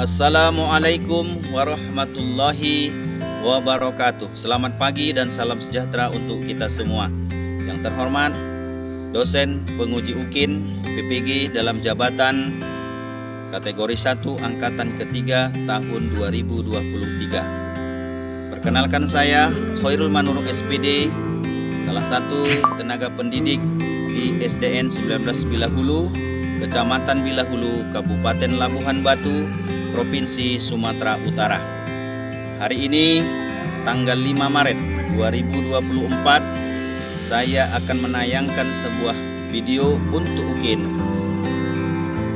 Assalamualaikum warahmatullahi wabarakatuh. Selamat pagi dan salam sejahtera untuk kita semua. Yang terhormat dosen penguji UKIN PPG dalam jabatan kategori 1 angkatan ketiga tahun 2023. Perkenalkan, saya Khairul Manurung SPD, salah satu tenaga pendidik di SDN 19 Bilahulu, Kecamatan Bilahulu, Kabupaten Labuhan Batu, Provinsi Sumatera Utara. Hari ini tanggal 5 Maret 2024, saya akan menayangkan sebuah video untuk UKIN,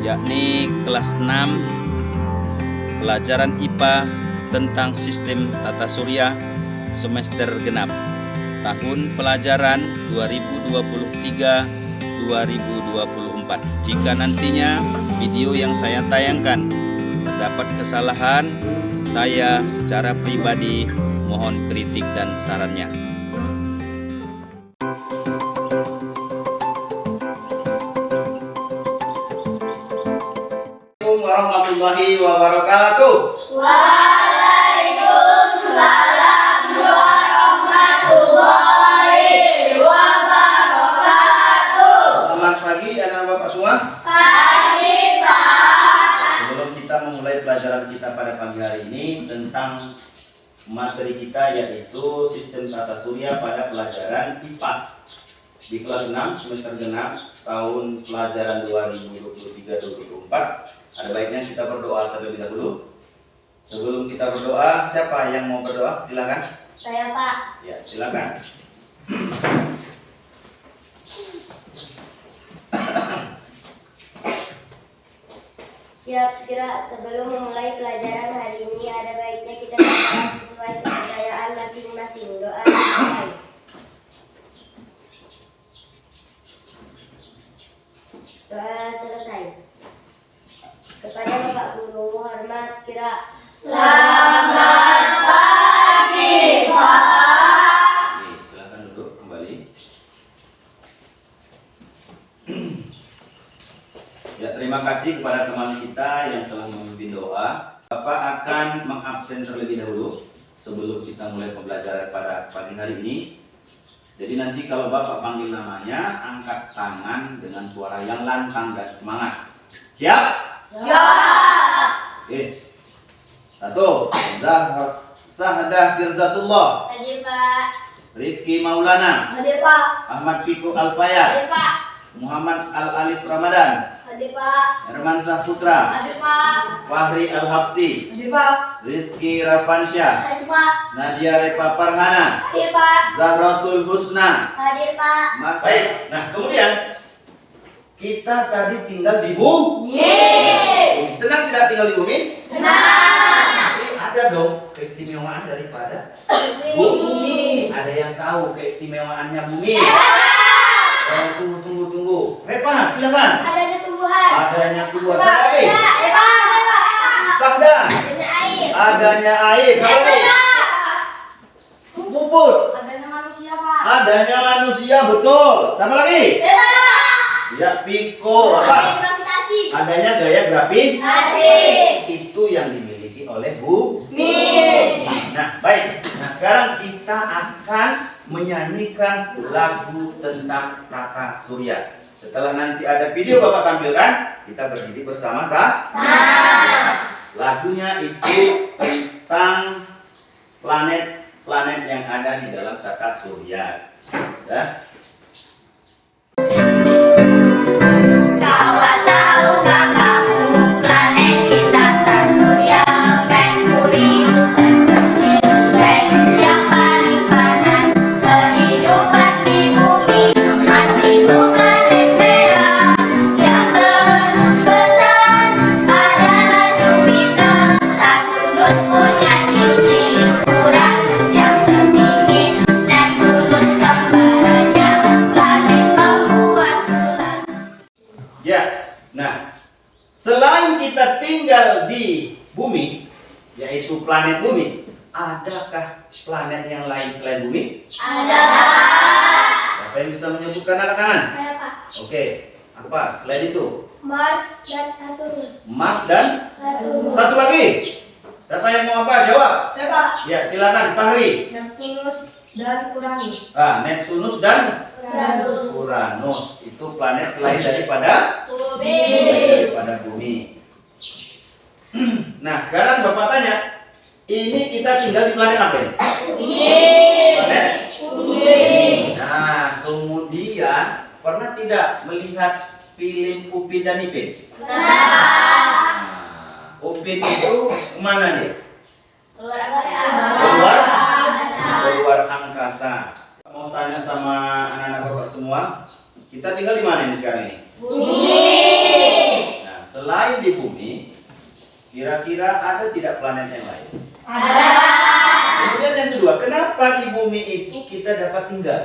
yakni kelas 6 pelajaran IPA tentang sistem tata surya semester genap tahun pelajaran 2023-2024. Jika nantinya video yang saya tayangkan terdapat kesalahan, saya secara pribadi mohon kritik dan sarannya. Assalamualaikum warahmatullahi wabarakatuh. Waalaikumsalam warahmatullahi wabarakatuh. Selamat pagi anak bapak semua. Pagi Pak. Sebelum kita memulai pelajaran kita pada pagi hari ini tentang materi kita, yaitu sistem tata surya pada pelajaran IPAS di kelas 6 semester genap tahun pelajaran 2023-2024, ada baiknya kita berdoa terlebih dahulu. Sebelum kita berdoa, siapa yang mau berdoa? Silakan. Saya Pak. Ya, silakan. Siap, kira sebelum memulai pelajaran hari ini ada baiknya kita berdoa sesuai kepercayaan masing-masing. Doa dimulai. Doa selesai. Kepada Bapak Guru, hormat kira. Selamat pagi Pak. Oke, silakan duduk kembali. Ya, terima kasih kepada teman kita yang telah memimpin doa. Bapak akan mengabsen terlebih dahulu sebelum kita mulai pembelajaran pada pagi hari ini. Jadi nanti kalau Bapak panggil namanya, angkat tangan dengan suara yang lantang dan semangat. Siap? Ya. Oke. 1. Sahdah Firzatullah, Hadir Pak. Rifki Maulana, Hadir Pak. Ahmad Piko Alfayat, Hadir Pak. Muhammad Al-Alif Ramadan, Hadir Pak. Herman Saputra, Hadir Pak. Fahri Al-Habsi, Hadir Pak. Rizky Rafansyah, Hadir Pak. Nadia Repa Farhana, Hadir Pak. Zahratul Husna. Hadir Pak. Baik. Nah, kemudian kita tadi tinggal di bumi. Senang tidak tinggal di bumi? Senang. Tapi ada dong keistimewaan daripada bumi. Ada yang tahu keistimewaannya bumi? Tunggu. Repa, silakan. Adanya tumbuhan. Adanya tumbuhan. Siapa lagi? Epa. Sahdah. Adanya air. Adanya air. Siapa lagi? Puput. Adanya manusia Pak. Adanya manusia, betul. Siapa lagi? Epa. Ya, Piko. Adanya Apa? gravitasi. Adanya gaya Gravitasi. itu yang dimiliki oleh bumi. Nah, baik. Nah, sekarang kita akan menyanyikan lagu tentang tata surya. Setelah nanti ada video Bapak tampilkan, kita berdiri bersama-sama. Lagunya itu tentang planet-planet yang ada di dalam tata surya. Ya. Kawan tahukah kamu planet di tata surya? Merkurius terkecil, Venus yang paling panas. Kehidupan di bumi, Mars itu planet merah. Yang terbesar adalah Jupiter. Saturnus punya cincin, Uranus yang tertinggi, Neptunus kembarannya, planet pembuat bulan. Ya, nah, selain kita tinggal di bumi, yaitu planet bumi, adakah planet yang lain selain bumi? Ada. Siapa yang bisa menyebutkan angkat tangan? Saya Pak. Oke, apa selain itu? Mars dan Saturnus. Mars dan Saturnus. satu lagi. Siapa yang mau apa? Jawab. Siapa? Ya, silakan Fahri. Neptunus dan Uranus. Neptunus dan Uranus. Uranus itu planet selain daripada bumi. Nah, sekarang Bapak tanya, ini kita tinggal di planet apa ini? Planet Bumi. Nah, kemudian pernah tidak melihat film Upin dan Ipin? Nah, Upin itu kemana dia? Keluar Keluar angkasa. Mau tanya sama anak-anak Bapak semua, kita tinggal di mana ini sekarang ini? Nah, selain di bumi, kira-kira ada tidak planet yang lain? Kemudian yang kedua, kenapa di bumi itu kita dapat tinggal?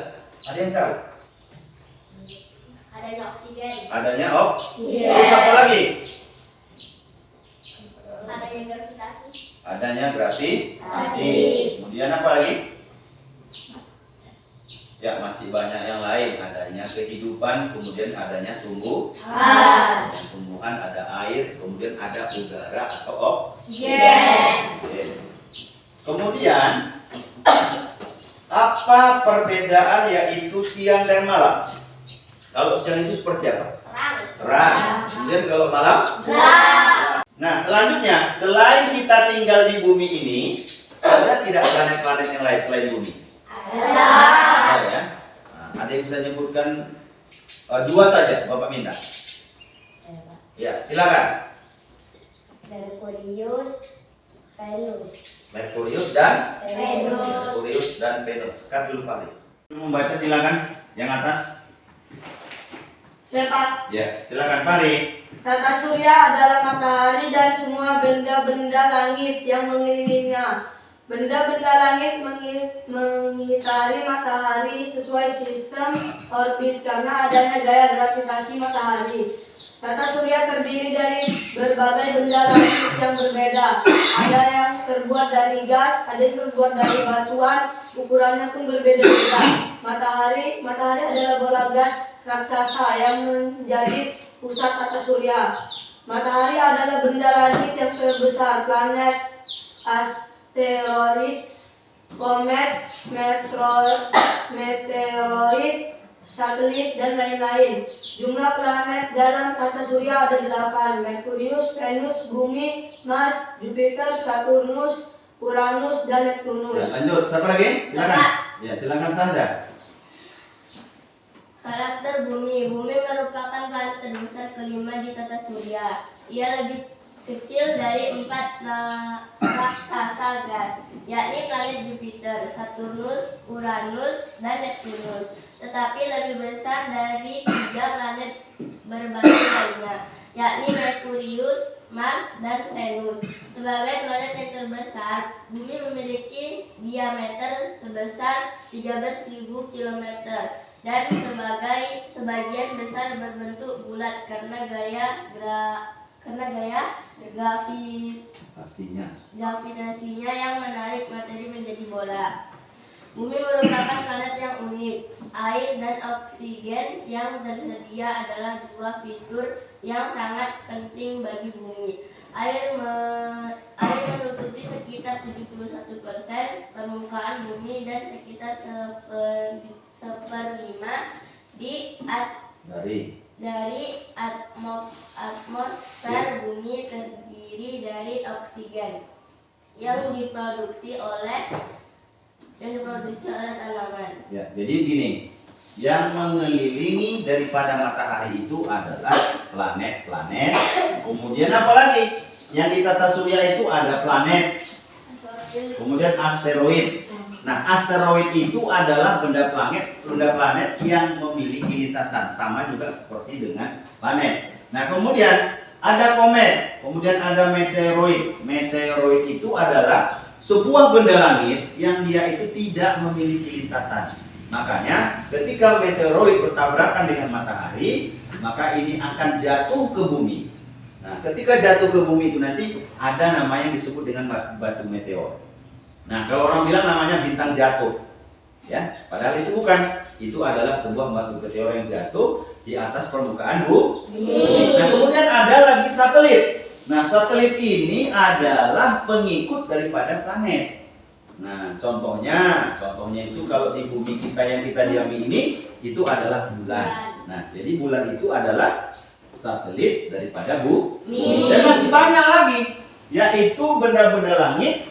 Ada yang tahu? Adanya oksigen. Adanya Terus apa lagi? Adanya gravitasi. Adanya gravitasi. Kemudian apa lagi? Ya, masih banyak yang lain. Adanya kehidupan, kemudian adanya tumbuhan. Yang tumbuhan ada air, kemudian ada udara atau oksigen. Kemudian apa perbedaan yaitu siang dan malam? Kalau siang itu seperti apa? Terang. Kemudian kalau malam? Nah, selanjutnya, selain kita tinggal di bumi ini, ada tidak planet-planet yang lain selain bumi? Ada ya. Nah, ada yang bisa nyebutkan dua saja, Bapak minta. Ya, silakan. Merkurius, Venus. Merkurius dan Venus. Merkurius dan Venus. Cut dulu Pak. Membaca silakan yang atas. Siapa? Ya, silakan Fahri. Tata surya adalah matahari dan semua benda-benda langit yang mengelilinginya. Benda-benda langit mengitari matahari sesuai sistem orbit karena adanya gaya gravitasi matahari. Tata surya terdiri dari berbagai benda langit yang berbeda. Ada yang terbuat dari gas, ada yang terbuat dari batuan, ukurannya pun berbeda-beda. Matahari adalah bola gas raksasa yang menjadi pusat tata surya. Matahari adalah benda langit yang terbesar, planet, asteroid, komet, meteoroid, satelit, dan lain-lain. Jumlah planet dalam tata surya ada 8: Merkurius, Venus, Bumi, Mars, Jupiter, Saturnus, Uranus, dan Neptunus. Ya, lanjut. Siapa lagi? Silakan. Ya, silakan Sandra. Karakter bumi. Bumi merupakan planet terbesar kelima di tata surya. Ia lebih kecil dari 4 raksasa gas, yakni planet Jupiter, Saturnus, Uranus, dan Neptunus. Tetapi lebih besar dari 3 planet berbatu lainnya, yakni Merkurius, Mars, dan Venus. Sebagai planet yang terbesar, Bumi memiliki diameter sebesar 13.000 km dan sebagian besar berbentuk bulat karena gaya gravitasinya yang menarik materi menjadi bola. Bumi merupakan planet yang unik. Air dan oksigen yang tersedia adalah dua fitur yang sangat penting bagi bumi. Air menutupi sekitar 71% permukaan bumi dan sekitar 1/5 dari atmosfer bumi terdiri dari oksigen yang diproduksi oleh tanaman. Ya, jadi gini, yang mengelilingi daripada matahari itu adalah planet-planet. Kemudian apa lagi? Yang di tata surya itu ada planet, kemudian asteroid. Nah, asteroid itu adalah benda planet yang memiliki lintasan, sama juga seperti dengan planet. Nah, kemudian ada komet, kemudian ada meteoroid. Meteoroid itu adalah sebuah benda langit yang dia itu tidak memiliki lintasan. Makanya ketika meteoroid bertabrakan dengan matahari, maka ini akan jatuh ke bumi. Nah, ketika jatuh ke bumi itu nanti ada nama yang disebut dengan batu meteor. Nah, kalau orang bilang namanya bintang jatuh, ya, padahal itu bukan. itu adalah sebuah batu meteor yang jatuh di atas permukaan bumi. Nah, kemudian ada lagi satelit. Nah, satelit ini adalah pengikut daripada planet. Nah, contohnya itu kalau di bumi kita yang kita diami ini itu adalah bulan. Nah, jadi bulan itu adalah satelit daripada bumi. Dan masih banyak lagi, yaitu benda-benda langit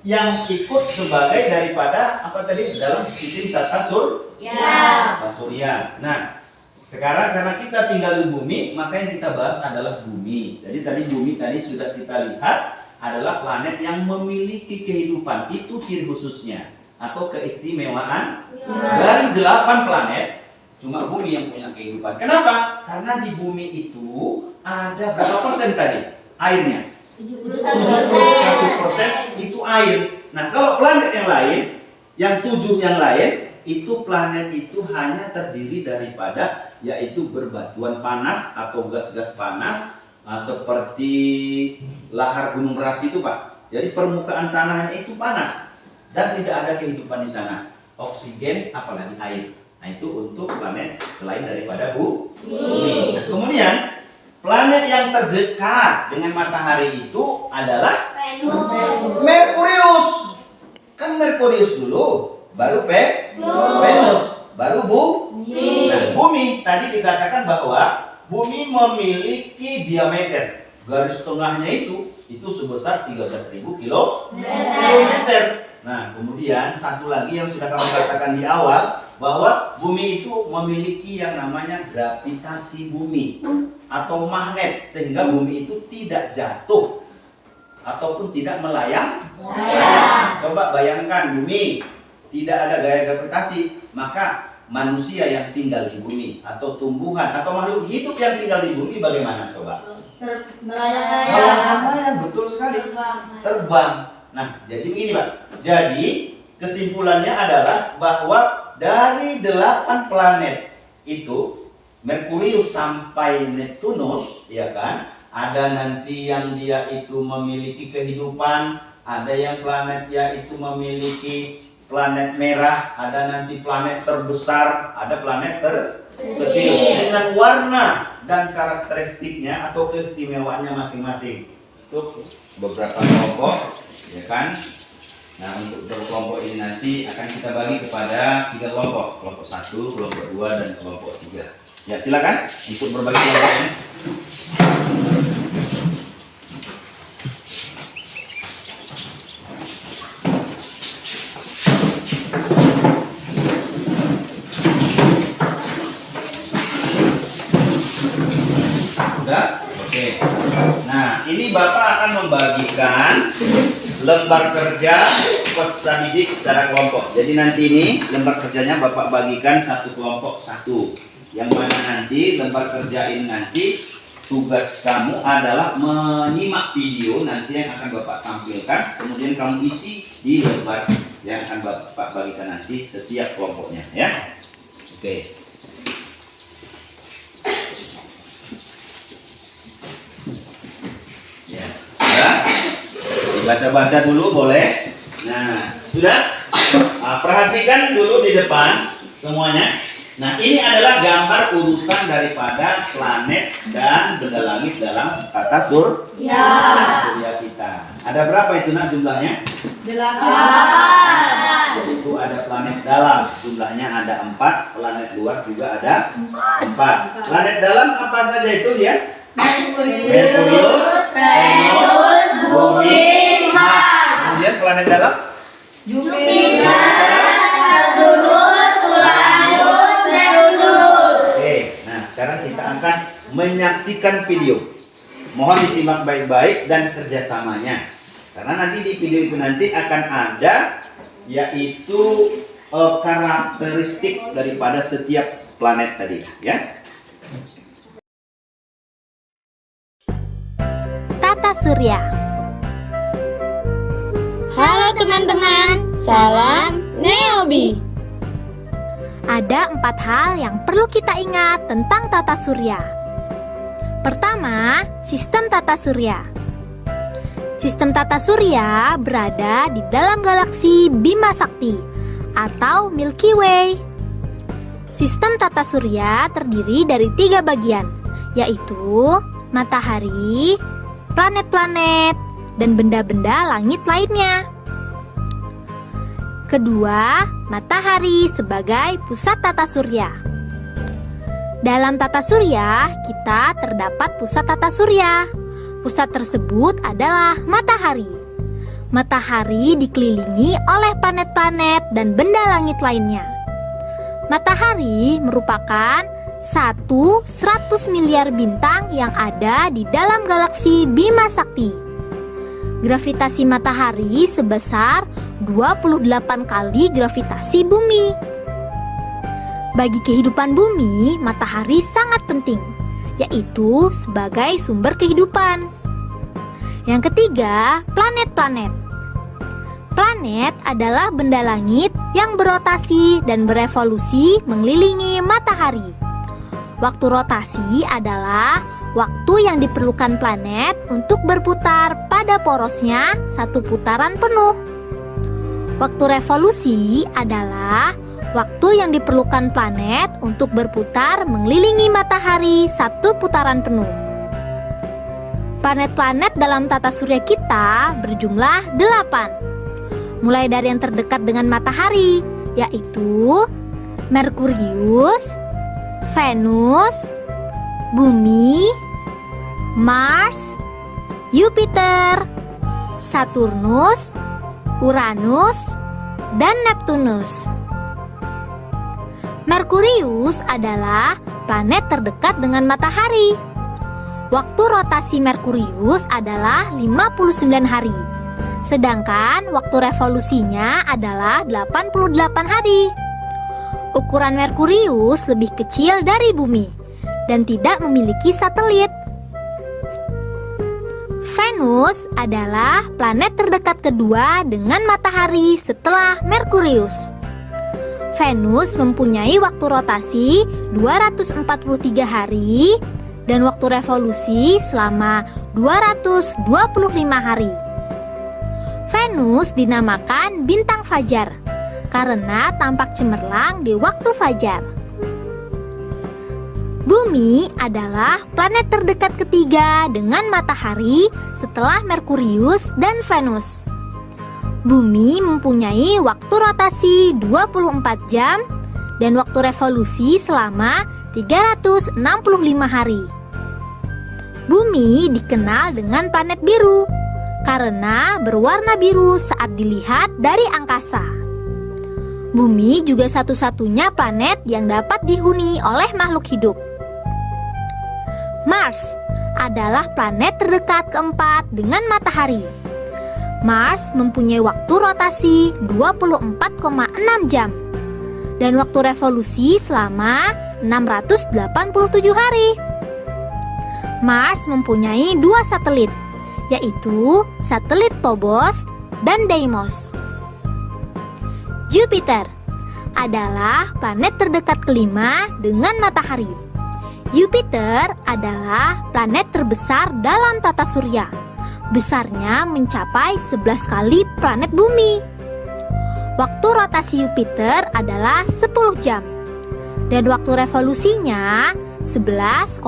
yang ikut sebagai daripada apa tadi dalam sistem tata surya. Nah, sekarang karena kita tinggal di bumi, maka yang kita bahas adalah bumi. Jadi tadi bumi tadi sudah kita lihat adalah planet yang memiliki kehidupan. Itu ciri khususnya atau keistimewaan. Dari 8 planet, cuma bumi yang punya kehidupan. Kenapa? Karena di bumi itu ada berapa persen tadi airnya? 71% itu air. Nah, kalau planet yang lain, yang 7 yang lain, itu planet itu hanya terdiri daripada yaitu berbatuan panas atau gas-gas panas seperti lahar gunung Merapi itu, Pak. Jadi permukaan tanahnya itu panas dan tidak ada kehidupan di sana. Oksigen apalagi air. Nah, itu untuk planet selain daripada bumi. Nah, kemudian planet yang terdekat dengan matahari itu adalah Merkurius. Kan Merkurius dulu, baru Venus, baru bumi. Nah, bumi tadi dikatakan bahwa bumi memiliki diameter garis tengahnya itu sebesar 13.000 kilometer. Nah, kemudian satu lagi yang sudah kamu katakan di awal bahwa bumi itu memiliki yang namanya gravitasi bumi atau magnet, sehingga bumi itu tidak jatuh ataupun tidak melayang. Coba bayangkan bumi tidak ada gaya gravitasi, maka manusia yang tinggal di bumi atau tumbuhan atau makhluk hidup yang tinggal di bumi bagaimana coba? Melayang, betul sekali. Terbang. Nah, jadi begini, Pak. Jadi kesimpulannya adalah bahwa dari 8 planet itu, Merkurius sampai Neptunus, ya kan? Ada nanti yang dia itu memiliki kehidupan, ada yang planetnya itu memiliki planet merah, ada nanti planet terbesar, ada planet terkecil dengan warna dan karakteristiknya atau keistimewaannya masing-masing. Itu beberapa kelompok, ya kan? Nah, untuk berkelompok ini nanti akan kita bagi kepada 3 kelompok. Kelompok 1, kelompok 2, dan kelompok 3. Ya, silakan untuk berbagi kelompoknya. Sudah? Oke. Nah, ini Bapak akan membagikan lembar kerja peserta didik secara kelompok. Jadi nanti ini lembar kerjanya Bapak bagikan satu kelompok satu. Yang mana nanti lembar kerja ini nanti tugas kamu adalah menyimak video nanti yang akan Bapak tampilkan. Kemudian kamu isi di lembar yang akan Bapak bagikan nanti setiap kelompoknya, ya. Oke. Ya, sudah. Baca-baca dulu boleh. Nah, sudah. Perhatikan dulu di depan semuanya. Nah, ini adalah gambar urutan daripada planet dan benda langit dalam tata surya kita. Ada berapa itu nak jumlahnya? 8. Jadi itu ada planet dalam, jumlahnya ada 4. Planet luar juga ada 4. Planet dalam apa saja itu ya? Merkurius, Venus, Bumi, Mars. Kemudian planet dalam? Jupiter, Saturnus, Uranus, Neptunus. Oke, nah sekarang kita akan menyaksikan video. Mohon disimak baik-baik dan kerjasamanya. Karena nanti di video itu nanti akan ada yaitu karakteristik daripada setiap planet tadi, ya. Tata Surya. Halo teman-teman, salam Neobi. Ada 4 hal yang perlu kita ingat tentang tata surya. Pertama, sistem tata surya. Sistem tata surya berada di dalam galaksi Bima Sakti atau Milky Way. Sistem tata surya terdiri dari 3 bagian, yaitu matahari, planet-planet, dan benda-benda langit lainnya. Kedua, matahari sebagai pusat tata surya. Dalam tata surya, kita terdapat pusat tata surya. Pusat tersebut adalah matahari. Matahari dikelilingi oleh planet-planet dan benda langit lainnya. Matahari merupakan 100 miliar bintang yang ada di dalam galaksi Bima Sakti. Gravitasi matahari sebesar 28 kali gravitasi bumi. Bagi kehidupan bumi, matahari sangat penting, yaitu sebagai sumber kehidupan. Yang ketiga, planet-planet. Planet adalah benda langit yang berotasi dan berevolusi mengelilingi matahari. Waktu rotasi adalah waktu yang diperlukan planet untuk berputar pada porosnya satu putaran penuh. Waktu revolusi adalah waktu yang diperlukan planet untuk berputar mengelilingi matahari satu putaran penuh. Planet-planet dalam tata surya kita berjumlah 8. Mulai dari yang terdekat dengan matahari, yaitu Merkurius, Venus, Bumi, Mars, Jupiter, Saturnus, Uranus, dan Neptunus. Merkurius adalah planet terdekat dengan matahari. Waktu rotasi Merkurius adalah 59 hari, sedangkan waktu revolusinya adalah 88 hari. Ukuran Merkurius lebih kecil dari Bumi dan tidak memiliki satelit. Venus adalah planet terdekat kedua dengan matahari setelah Merkurius. Venus mempunyai waktu rotasi 243 hari dan waktu revolusi selama 225 hari. Venus dinamakan bintang fajar karena tampak cemerlang di waktu fajar. Bumi adalah planet terdekat ketiga dengan matahari setelah Merkurius dan Venus. Bumi mempunyai waktu rotasi 24 jam dan waktu revolusi selama 365 hari. Bumi dikenal dengan planet biru karena berwarna biru saat dilihat dari angkasa. Bumi juga satu-satunya planet yang dapat dihuni oleh makhluk hidup. Mars adalah planet terdekat keempat dengan matahari. Mars mempunyai waktu rotasi 24,6 jam dan waktu revolusi selama 687 hari. Mars mempunyai 2 satelit, yaitu satelit Phobos dan Deimos. Jupiter adalah planet terdekat kelima dengan matahari. Jupiter adalah planet terbesar dalam tata surya. Besarnya mencapai 11 kali planet bumi. Waktu rotasi Jupiter adalah 10 jam dan waktu revolusinya 11,86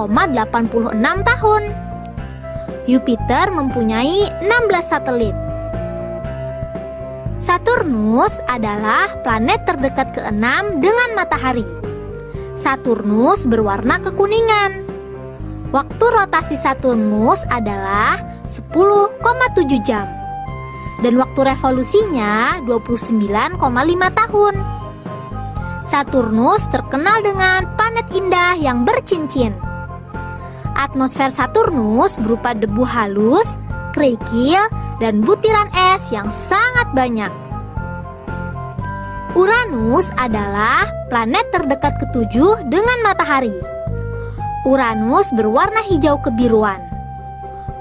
tahun. Jupiter mempunyai 16 satelit. Saturnus adalah planet terdekat ke-6 dengan matahari. Saturnus berwarna kekuningan. Waktu rotasi Saturnus adalah 10,7 jam dan waktu revolusinya 29,5 tahun. Saturnus terkenal dengan planet indah yang bercincin. Atmosfer Saturnus berupa debu halus, kerikil, dan butiran es yang sangat banyak. Uranus adalah planet terdekat ke-7 dengan matahari. Uranus berwarna hijau kebiruan.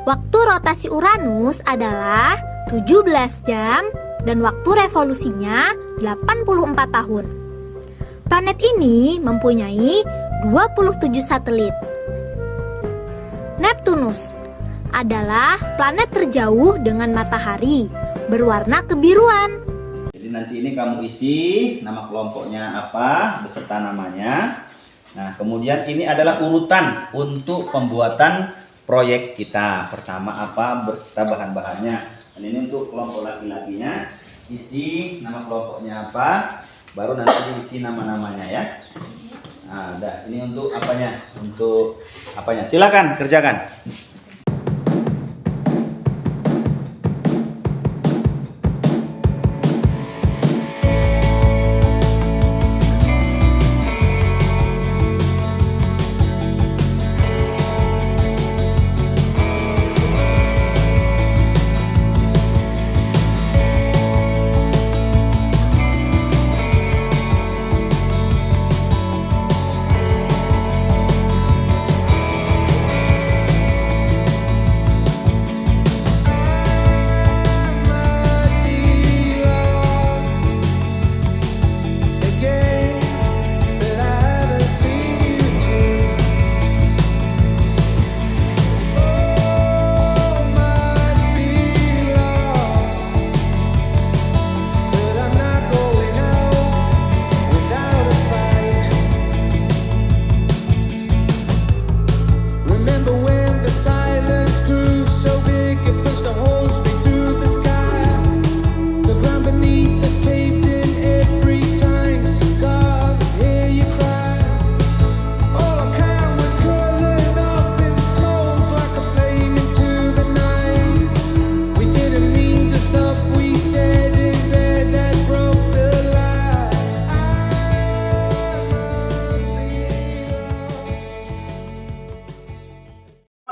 Waktu rotasi Uranus adalah 17 jam dan waktu revolusinya 84 tahun. Planet ini mempunyai 27 satelit. Neptunus adalah planet terjauh dengan matahari, berwarna kebiruan. nanti ini kamu isi nama kelompoknya apa beserta namanya. Nah, kemudian ini adalah urutan untuk pembuatan proyek kita. Pertama apa beserta bahan-bahannya. Dan ini untuk kelompok laki-lakinya, isi nama kelompoknya apa, baru nanti diisi nama-namanya ya. Nah, udah. Ini untuk apanya? Untuk apanya? Silakan kerjakan.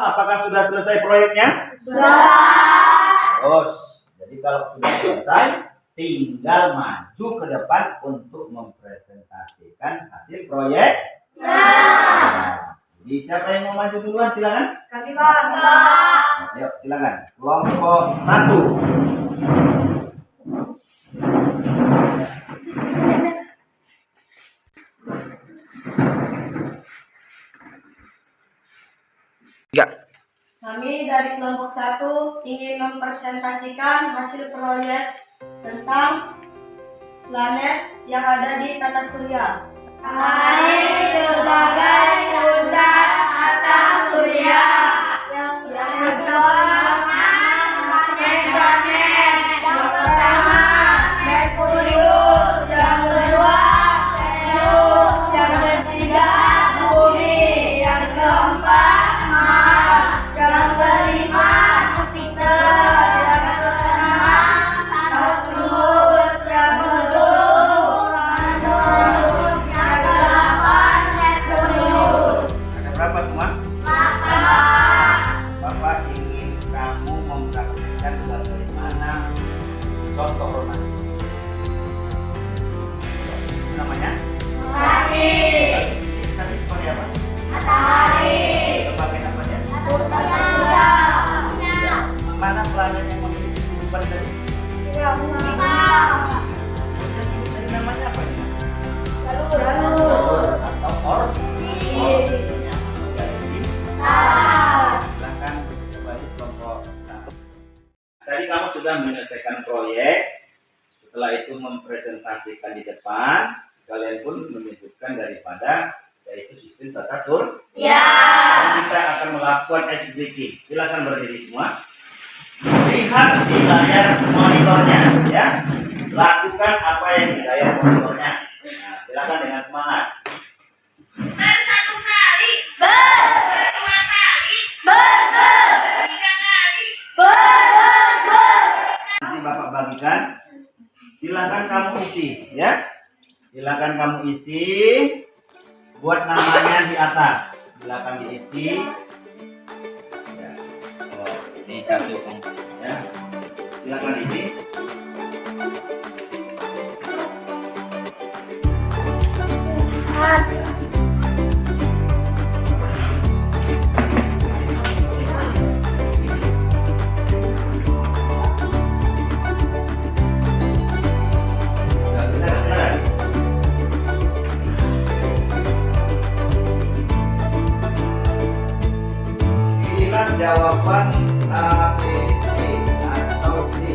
Apakah sudah selesai proyeknya? Terus, jadi kalau sudah selesai, tinggal maju ke depan untuk mempresentasikan hasil proyek. Nah, jadi siapa yang mau maju duluan? Silakan. Kami Pak. Ayo, silakan. Kelompok 1. Kami dari kelompok 1 ingin mempresentasikan hasil proyek tentang planet yang ada di tata surya. Planet sebagai pusat tata surya yang berkembang planet-planet. Yang pertama Merkurius, yang kedua Venus, yang ketiga Bumi, yang keempat Mars, yang kelima Jupiter, yang keenam Saturnus, yang ketujuh Uranus, yang kedelapan Neptunus. Ada berapa semua? Bapak ingin kamu mempraktikkan bagaimana contoh formasi. Namanya? Tapi seperti apa? Sebagai apa ya? Mana planet yang memiliki kehidupan tadi? Jadi namanya apa ini? Atau silakan kembali kelompok 1. Tadi kamu sudah menyelesaikan proyek. Setelah itu mempresentasikan di depan, sekalian pun menunjukkan daripada yaitu sistem tata surya. Dan kita akan melakukan SDK. Silakan berdiri semua. Lihat di layar monitornya, ya. Lakukan apa yang di layar monitornya. Nah, silakan dengan semangat. Nanti Bapak bagikan. Silakan kamu isi, ya. Silakan kamu isi. Buat namanya di atas. Silakan diisi. Ya. Oh, ini satu, ya. Silakan isi. Jawaban A, B, C atau D.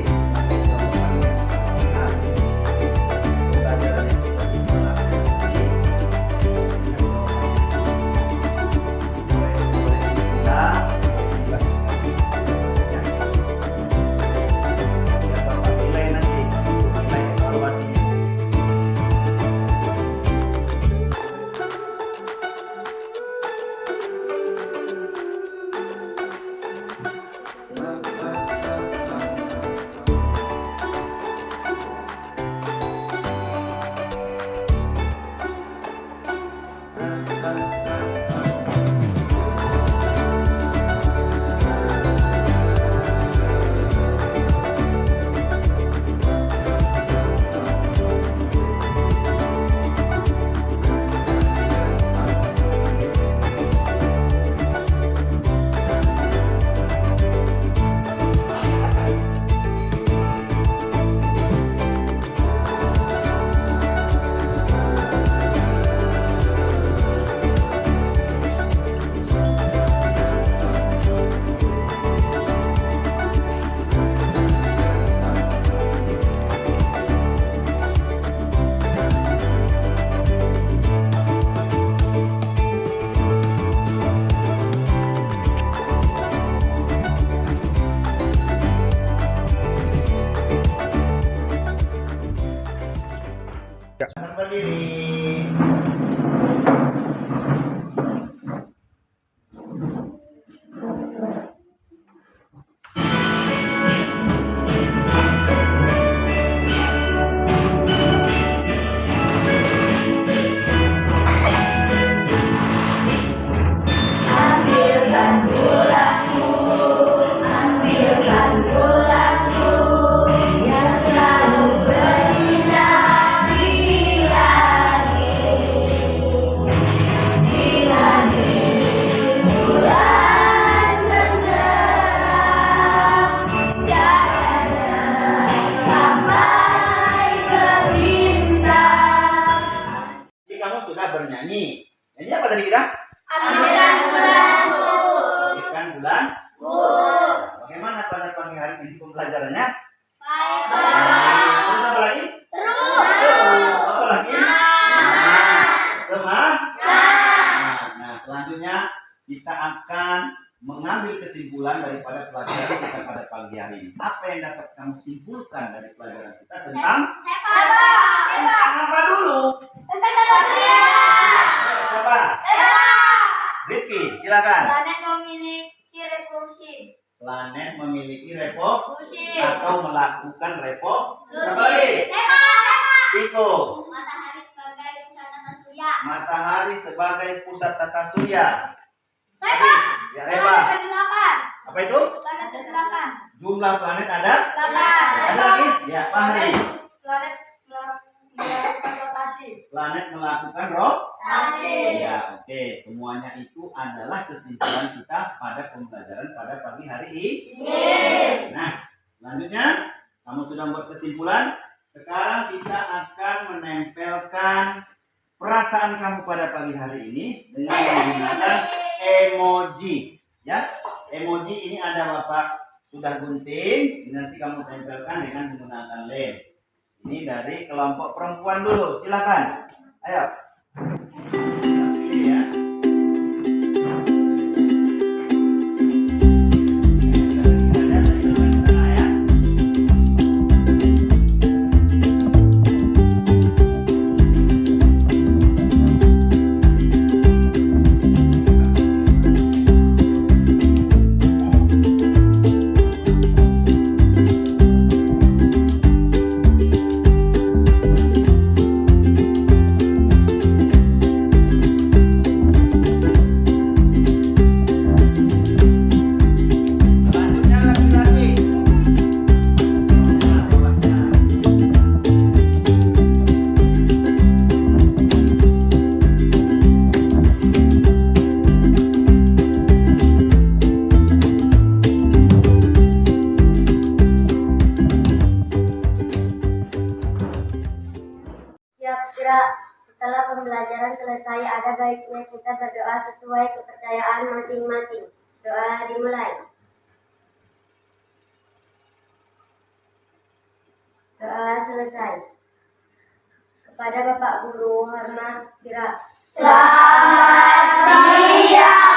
berdiri. Jadi kamu sudah bernyanyi. Nyanyi apa tadi kita? Ambilan bulan Bu. Ikan bulan. Bu. Bagaimana pada pagi hari ini pembelajarannya? Baik. Terus apa lagi? Seru. Apa lagi? Semangat. Nah, selanjutnya kita akan mengambil kesimpulan daripada pelajaran kita pada pagi hari ini. Apa yang dapat kamu simpulkan dari pelajaran kita tentang apa dulu? Siapa? Rifki, silakan. Planet memiliki revolusi. Planet memiliki revolusi Revolusi. atau melakukan revolusi. Revolusi. Siapa lagi? Piko. Matahari sebagai pusat tata surya. Matahari sebagai pusat tata surya. Reba. Ya, Reba. Planet Apa itu? ke-8. Jumlah planet ada? 8. Ada lagi? Ya, Fahri. Planet melakukan rotasi. Planet melakukan rotasi. Rotasi. Ya, oke. Semuanya itu adalah kesimpulan kita pada pembelajaran pada pagi hari ini. Nah, selanjutnya kamu sudah membuat kesimpulan. Sekarang kita akan menempelkan perasaan kamu pada pagi hari ini dengan menggunakan emoji. Ya, emoji ini ada Bapak sudah gunting. Ini nanti kamu tempelkan dengan menggunakan lem. Ini dari kelompok perempuan dulu. Silakan. Ayo. Ini ya. Selanjutnya laki-laki. Ya, kira setelah pembelajaran selesai, ada baiknya kita berdoa sesuai kepercayaan masing-masing. Doa dimulai. Doa selesai. Kepada Bapak Guru, hormat kira. Selamat siang.